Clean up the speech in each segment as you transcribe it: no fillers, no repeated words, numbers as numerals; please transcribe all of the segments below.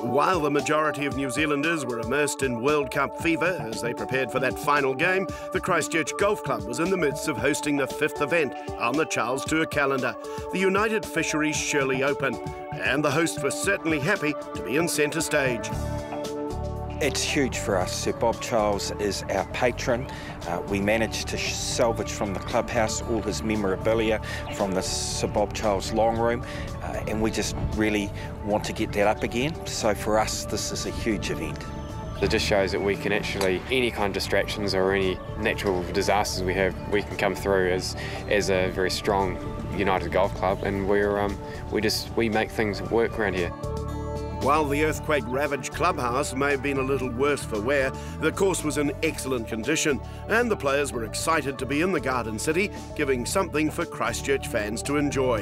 While the majority of New Zealanders were immersed in World Cup fever as they prepared for that final game, the Christchurch Golf Club was in the midst of hosting the 5th event on the Charles Tour calendar, the United Fisheries Shirley Open. And the hosts were certainly happy to be in centre stage. It's huge for us. Sir Bob Charles is our patron. We managed to salvage from the clubhouse all his memorabilia from the Sir Bob Charles long room, and we just really want to get that up again. So for us, this is a huge event. It just shows that we can actually, any kind of distractions or any natural disasters we have, we can come through as a very strong United Golf Club, and we make things work around here. While the earthquake-ravaged clubhouse may have been a little worse for wear, the course was in excellent condition and the players were excited to be in the Garden City, giving something for Christchurch fans to enjoy.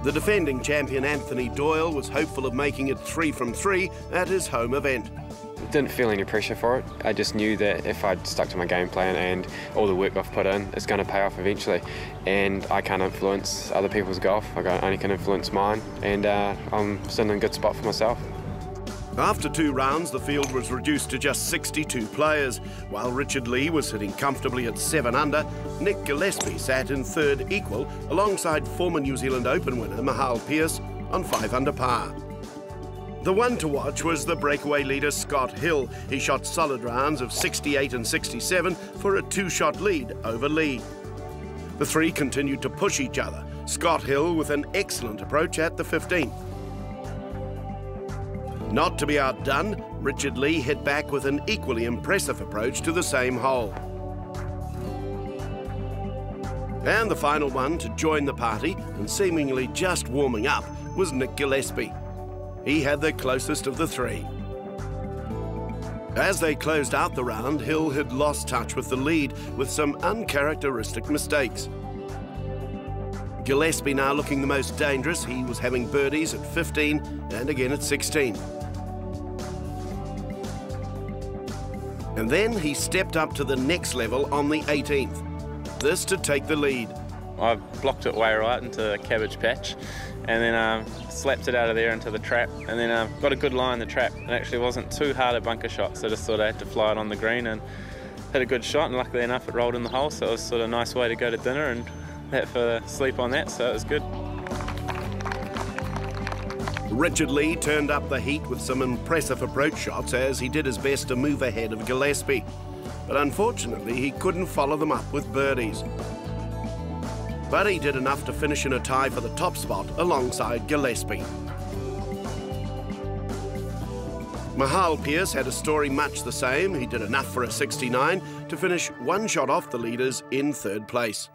The defending champion Anthony Doyle was hopeful of making it 3 from 3 at his home event. Didn't feel any pressure for it. I just knew that if I'd stuck to my game plan and all the work I've put in, it's going to pay off eventually. And I can't influence other people's golf, I only can influence mine, and I'm sitting in a good spot for myself. After 2 rounds, the field was reduced to just 62 players. While Richard Lee was sitting comfortably at 7 under, Nick Gillespie sat in 3rd equal alongside former New Zealand Open winner Mahal Pearce on 5 under par. The one to watch was the breakaway leader Scott Hill. He shot solid rounds of 68 and 67 for a 2-shot lead over Lee. The three continued to push each other, Scott Hill with an excellent approach at the 15th. Not to be outdone, Richard Lee hit back with an equally impressive approach to the same hole. And the final one to join the party, and seemingly just warming up, was Nick Gillespie. He had the closest of the three. As they closed out the round, Hill had lost touch with the lead with some uncharacteristic mistakes. Gillespie now looking the most dangerous. He was having birdies at 15 and again at 16. And then he stepped up to the next level on the 18th. This to take the lead. I blocked it way right into a cabbage patch and then slapped it out of there into the trap, and then got a good lie in the trap. It actually wasn't too hard a bunker shot, so I just thought I had to fly it on the green and hit a good shot, and luckily enough it rolled in the hole, so it was sort of a nice way to go to dinner and had for sleep on that, so it was good. Richard Lee turned up the heat with some impressive approach shots as he did his best to move ahead of Gillespie. But unfortunately, he couldn't follow them up with birdies. But he did enough to finish in a tie for the top spot alongside Gillespie. Mahal Pearce had a story much the same. He did enough for a 69 to finish 1 shot off the leaders in 3rd place.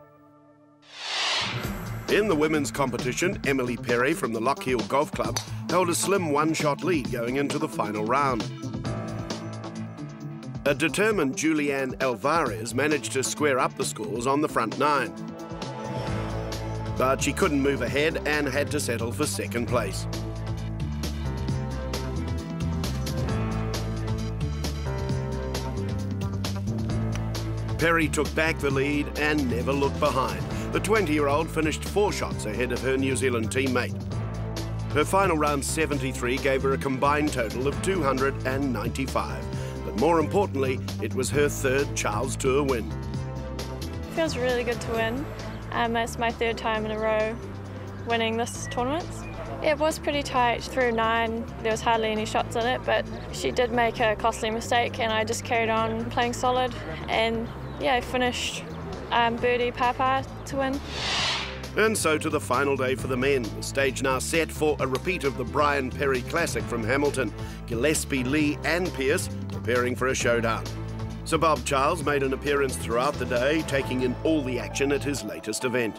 In the women's competition, Emily Perry from the Lockhill Golf Club held a slim 1-shot lead going into the final round. A determined Julianne Alvarez managed to square up the scores on the front 9. But she couldn't move ahead and had to settle for 2nd place. Perry took back the lead and never looked behind. The 20-year-old finished 4 shots ahead of her New Zealand teammate. Her final round 73 gave her a combined total of 295. But more importantly, it was her 3rd Charles Tour win. It feels really good to win. It's my 3rd time in a row winning this tournament. It was pretty tight through 9. There was hardly any shots in it, but she did make a costly mistake and I just carried on playing solid and yeah, I finished birdie par to win. And so to the final day for the men. The stage now set for a repeat of the Brian Perry Classic from Hamilton. Gillespie, Lee and Pearce preparing for a showdown. Sir Bob Charles made an appearance throughout the day, taking in all the action at his latest event.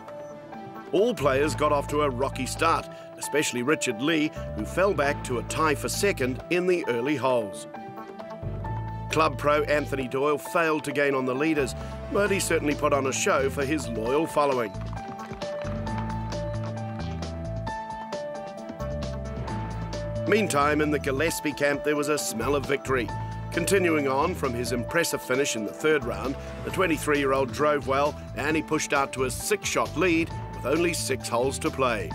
All players got off to a rocky start, especially Richard Lee, who fell back to a tie for 2nd in the early holes. Club pro Anthony Doyle failed to gain on the leaders, but he certainly put on a show for his loyal following. Meantime, in the Gillespie camp, there was a smell of victory. Continuing on from his impressive finish in the 3rd round, the 23-year-old drove well and he pushed out to a 6-shot lead with only 6 holes to play.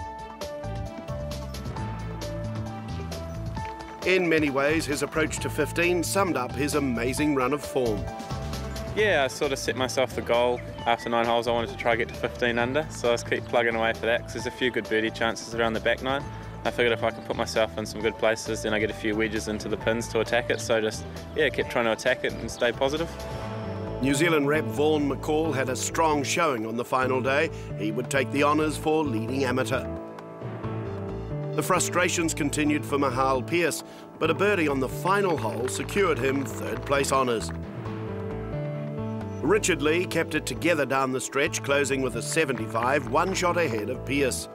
In many ways, his approach to 15 summed up his amazing run of form. Yeah, I sort of set myself the goal after 9 holes. I wanted to try to get to 15 under, so I just keep plugging away for that because there's a few good birdie chances around the back 9. I figured if I can put myself in some good places, then I get a few wedges into the pins to attack it. So just, yeah, kept trying to attack it and stay positive. New Zealand rep Vaughan McCall had a strong showing on the final day. He would take the honours for leading amateur. The frustrations continued for Mahal Pearce, but a birdie on the final hole secured him third-place honours. Richard Lee kept it together down the stretch, closing with a 75, one shot ahead of Pearce.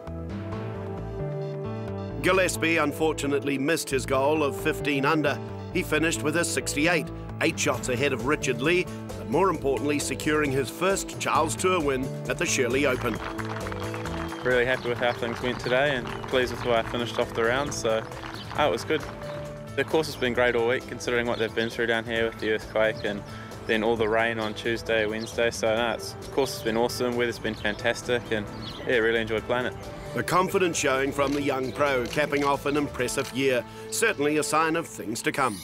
Gillespie unfortunately missed his goal of 15 under. He finished with a 68, 8 shots ahead of Richard Lee, but more importantly securing his first Charles Tour win at the Shirley Open. Really happy with how things went today and pleased with the way I finished off the round, so it was good. The course has been great all week considering what they've been through down here with the earthquake and then all the rain on Tuesday, Wednesday, so no, the course has been awesome, weather's been fantastic and yeah, really enjoyed playing it. A confident showing from the young pro, capping off an impressive year, certainly a sign of things to come.